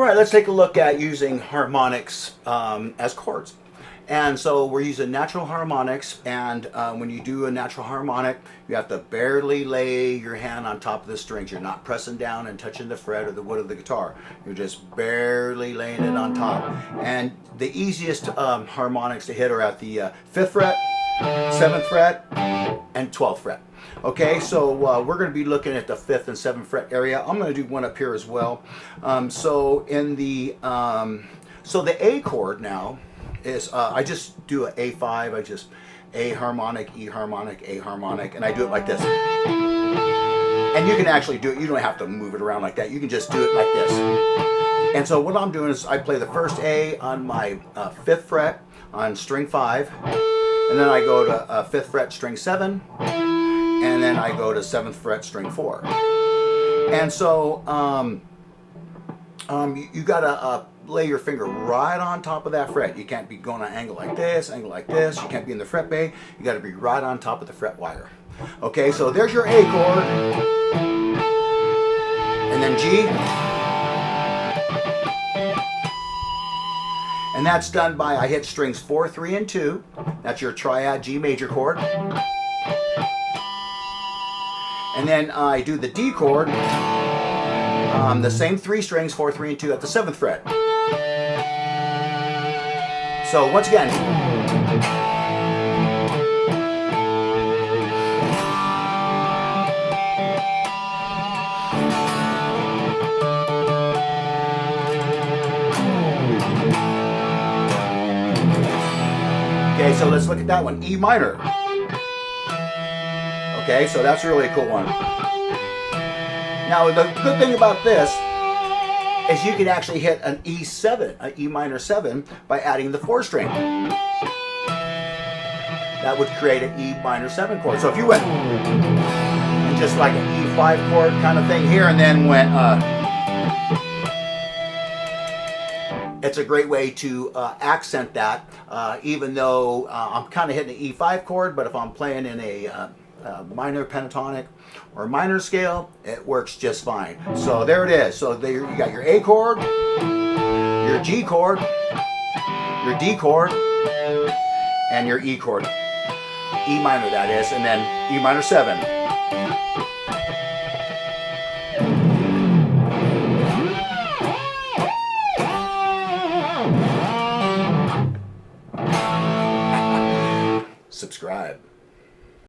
right, let's take a look at using harmonics as chords. And so we're using natural harmonics, and when you do a natural harmonic, you have to barely lay your hand on top of the strings. You're not pressing down and touching the fret or the wood of the guitar. You're just barely laying it on top. And the easiest harmonics to hit are at the 5th fret, 7th fret, and 12th fret. Okay, so we're going to be looking at the 5th and 7th fret area. I'm going to do one up here as well. So the A chord now is I just do an A5. I just A harmonic, E harmonic, A harmonic, and I do it like this. And you can actually do it. You don't have to move it around like that. You can just do it like this. And so what I'm doing is I play the first A on my 5th fret on string 5, and then I go to 5th fret string 7, and then I go to 7th fret string 4. And so you gotta lay your finger right on top of that fret. You can't be going on an angle like this, angle like this. You can't be in the fret bay. You gotta be right on top of the fret wire. Okay, so there's your A chord, and then G, and that's done by I hit strings 4, 3, and 2. That's your triad G major chord. And then I do the D chord, the same 3 strings, 4, 3, and 2 at the 7th fret. So once again, okay, so let's look at that one, E minor. Okay, so that's really a cool one. Now the good thing about this is you can actually hit an E7, an E minor 7, by adding the 4 string. That would create an E minor 7 chord. So if you went and just like an E5 chord kind of thing here and then went, it's a great way to accent that, even though I'm kind of hitting an E5 chord, but if I'm playing in a minor pentatonic or minor scale, it works just fine. So there it is. So there you got your A chord, your G chord, your D chord, and your E chord. E minor, that is, and then E minor 7. Subscribe.